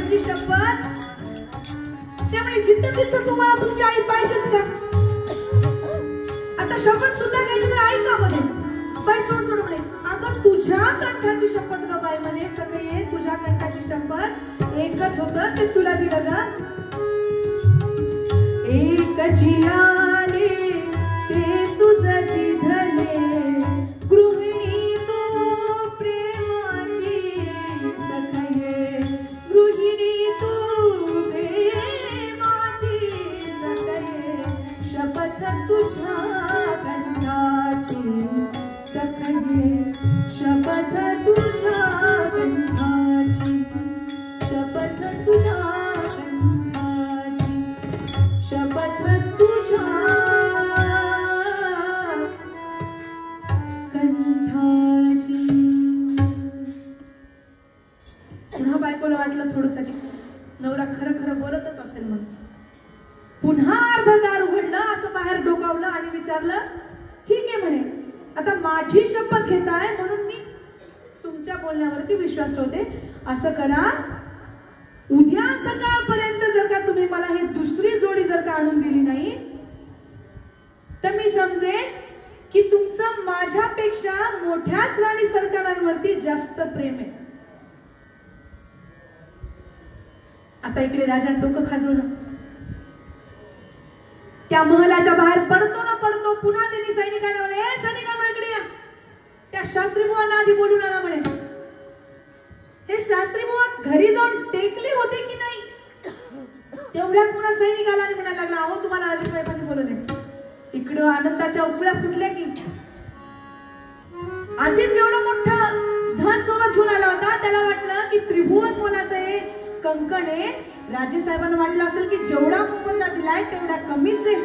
कंठाची शपथ. त्यामुळे जिद्द तुम्हाला तुमची आई पाहिजेच का? आता शपथ सुद्धा घ्यायची तर ऐका म्हणे, बस सोड म्हणे, अगं तुझ्या कंठाची शपथ ग बाई म्हणे. सगळे तुझ्या कंठाची शपथ एकच होतं ते तुला दिलं ग. एकची आले ते तुझं दिधले, गृहिणी तू प्रेमाची सखये, गृहिणी तू प्रेमाची सखये, शपथ तुझ्या कंठाची सखये, शपथ तुझ्या कंठाची, शपथ तुझ्या कंठाची, शपथ तुझ्या कंठाची. पुन्हा बायकोला वाटलं थोडंसाठी नवरा खरं खरं बोलतच असेल म्हणून. पुन्हा अर्ध दार उघडलं, असं बाहेर डोकावलं आणि विचारलं, ठीक आहे म्हणे, आता माझी शपथ घेताय म्हणून मी तुमच्या बोलण्यावरती विश्वास ठेवते. असं करा, उद्या सकाळपर्यंत जर का तुम्ही मला ही दुसरी जोडी जर का आणून दिली नाही तर मी समजेन की तुमचं माझ्यापेक्षा मोठ्याच राणी सरकारांवरती जास्त प्रेम आहे. आता इकडे राजाने डोकं खाजवलं. त्या महलाच्या बाहेर पडतो ना पडतो पुन्हा त्यांनी सैनिकांना म्हणे, सैनिकांना इकडे या, त्या शास्त्री बुवांना आधी बोलून आला म्हणे. हे शास्त्री बुवा घरी जाऊन टेकले होते की नाही? तेवढ्यात पुन्हा सैनिकाला आणि म्हणायला लागला, अहो तुम्हाला राजेसाहेबांनी बोलवले. इकडं आनंदाच्या उकळ्या फुटल्या की आधीच एवढं मोठं धन सोबत घेऊन आला होता, त्याला वाटलं की त्रिभुवन मोलाचं हे कंकण आहे. राजेसाहेबांना वाटलं असेल की जेवढा मोबदला दिलाय तेवढा कमीच आहे,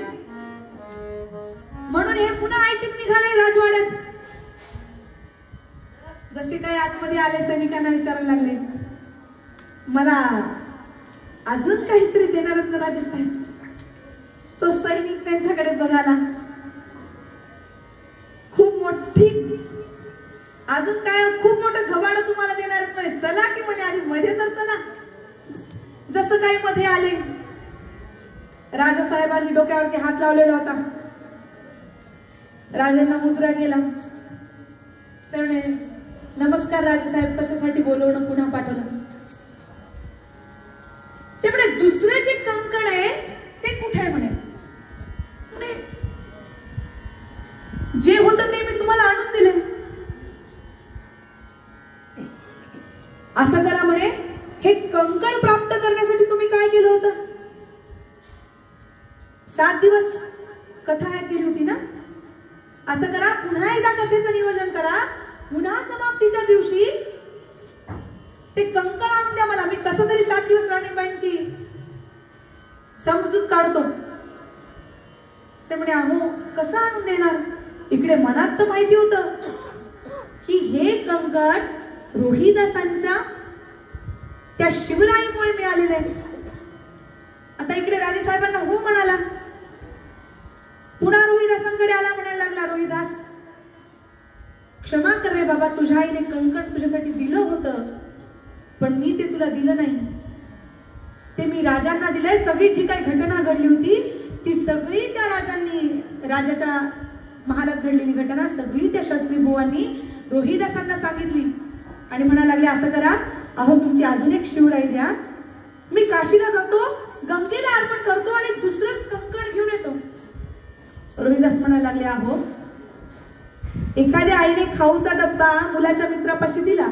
म्हणून हे पुन्हा ऐटीत निघाले राजवाड्यात. जसे काही आतमध्ये आले सैनिकांना विचारायला लागले, मला अजून काहीतरी देणार आहेत ना राजेसाहेब? तो सैनिक त्यांच्याकडे बघाला, खूप मोठी अजून काय खूप मोठं घबाड तुम्हाला देणार आहेत म्हणे. चला की म्हणे, आधी मध्ये तर चला. जसं काही मध्ये आले, राजासाहेबांनी डोक्यावरती हात लावलेला होता. राजांना मुजरा गेला. त्यामुळे नमस्कार राजेसाहेब, कशासाठी बोलवणं पुन्हा पाठवलं? त्यामुळे दुसरे जे कंकण आहे ते कुठे आहे म्हणे? जे होतं ते मी तुम्हाला आणून दिले. असं करा म्हणे, हे कंकण प्राप्त करण्यासाठी तुम्ही काय केलं होतं? 7 दिवस कथा केली होती ना? असं करा, पुन्हा एकदा कथेचं नियोजन करा. पुन्हा समाप्तीच्या दिवशी ते कंकण आणून द्या मला. मी कसं तरी 7 दिवस राणीबाईंची समजूत काढतो. ते म्हणे, अहो कसं आणून देणार? इकडे मनात तर माहिती होतं की हे कंकण रोहिदासांच्या त्या शिवराईमुळे मिळालेले. आता इकडे राजेसाहेबांना हो म्हणाला, पुन्हा रोहिदासांकडे आला, म्हणायला लागला, रोहिदास क्षमा कर रे बाबा, तुझ्या आईने कंकण तुझ्यासाठी दिलं होतं, पण मी ते तुला दिलं नाही. ते मी राजांना दिलंय. सगळी जी काही घटना घडली होती ती सगळी त्या राजाच्या महालात घडलेली घटना सगळी त्या शास्त्री बुवांनी रोहिदासांना सांगितली. आणि म्हणायला लागले, असं करा, अहो तुमची अजून एक शिवराई द्या, मी काशीला जातो, गंगेला अर्पण करतो आणि दुसरं कंकण घेऊन येतो. रोहिदास म्हणायला लागले, अहो एखाद्या आईने खाऊचा डब्बा मुलाच्या मित्रापाशी दिला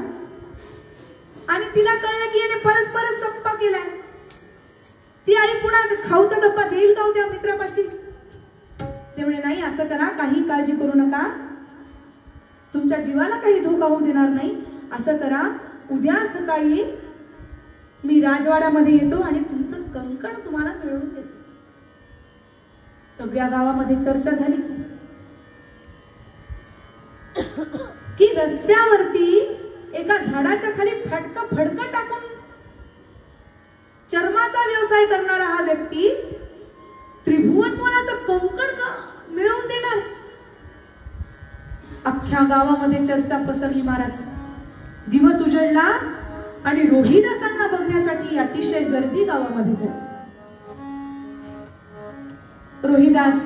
आणि तिला कळलं की याने परस्पर संपा केलाय, ती आई पुन्हा खाऊचा डब्बा देईल का त्या मित्रापाशी? त्यामुळे नाही, असं करा, काही काळजी करू नका, तुमच्या जीवाला काही धोका होऊ देणार नाही. असं करा, उद्या सकाळी मी राजवाड्यामध्ये येतो आणि तुमचं कंकण तुम्हाला मिळवून देतो. सगळ्या गावामध्ये चर्चा झाली की रस्त्यावरती एका झाडाच्या खाली फडकं टाकून चर्माचा व्यवसाय करणारा हा व्यक्ती त्रिभुवन मोलाचं कंकण का मिळवून देणार? अख्ख्या गावामध्ये चर्चा पसरली महाराज. दिवस उजळला आणि रोहिदासांना बघण्यासाठी अतिशय गर्दी गावामध्ये झाली. रोहिदास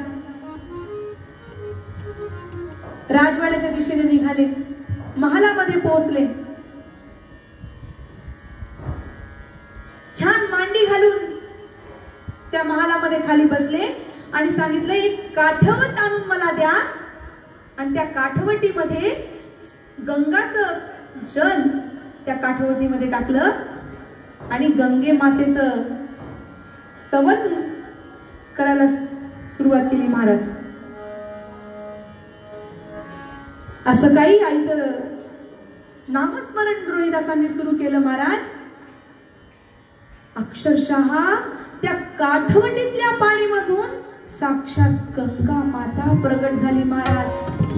राजवाड्याच्या दिशेने निघाले, महालामध्ये पोहोचले. छान मांडी घालून त्या महालामध्ये खाली बसले आणि सांगितलं, एक काठवट आणून मला द्या आणि त्या काठवटीमध्ये गंगाचं जल त्या काठवटीमध्ये टाकलं आणि गंगे मातेचं स्तवन करायला सुरुवात केली महाराज. असं काही आईचं नामस्मरण रोहिदासांनी सुरू केलं महाराज. अक्षरशः त्या काठवटीतल्या पाणीमधून साक्षात गंगा माता प्रगट झाली महाराज.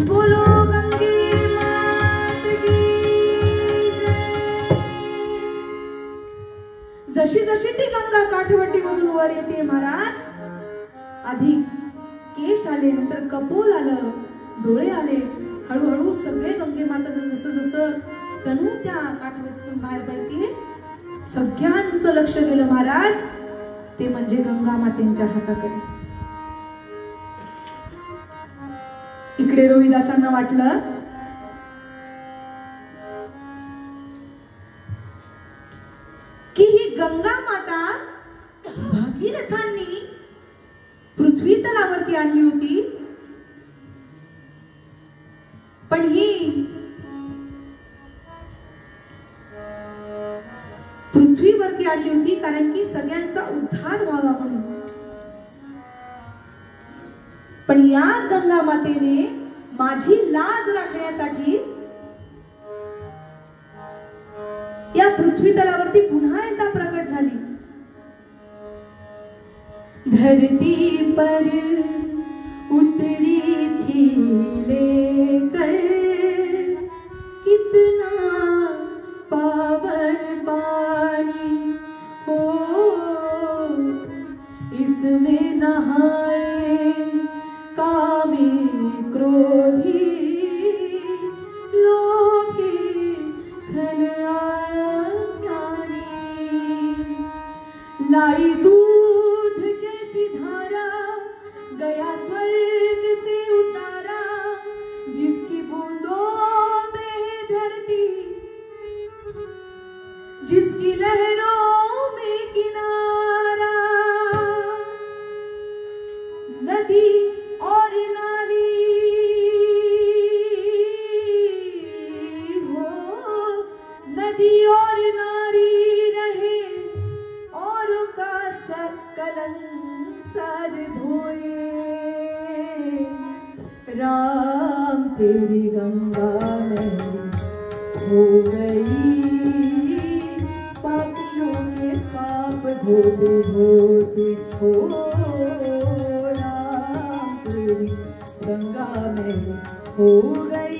बोलो गंगे मात की जय. जशी जशी ती गंगा काठवटीमधून वर येते महाराज, आधी केश आले, नंतर कपोल आलं, डोळे आले, हळूहळू सगळे गंगे माताचं जसं जसं तनू त्या काठवटीतून बाहेर पडते, सगळ्यांचं लक्ष गेलं महाराज ते म्हणजे गंगा मातेच्या हाताकडे. इकडे रोहिदासांना वाटलं की ही गंगा माता भागीरथांनी पृथ्वी तलावरती आणली होती, पण ही पृथ्वीवरती आणली होती कारण की सगळ्यांचा उद्धार व्हावा म्हणून. पण याच गंगा मातेने माझी लाज राखण्यासाठी या पृथ्वी तलावरती पुन्हा एकदा प्रकट झाली. धरती पर उतरी थी लेकर कितना पावन पानी हो, इसमें नहाए कामी क्रोधी लोभी खलज्ञानी. लाई दूध जैसी धारा गया स्वर्ग से उतारा, जिसकी बूंदों में धरती, जिसकी लहरों में किनारा. नदी और नाली हो, नदी और नारी रहे, औरों का कलंक सर धोए. राम तेरी गंगा में हो गई, पापियों के पाप धोते धोते हो. राम तेरी गंगा में हो गई,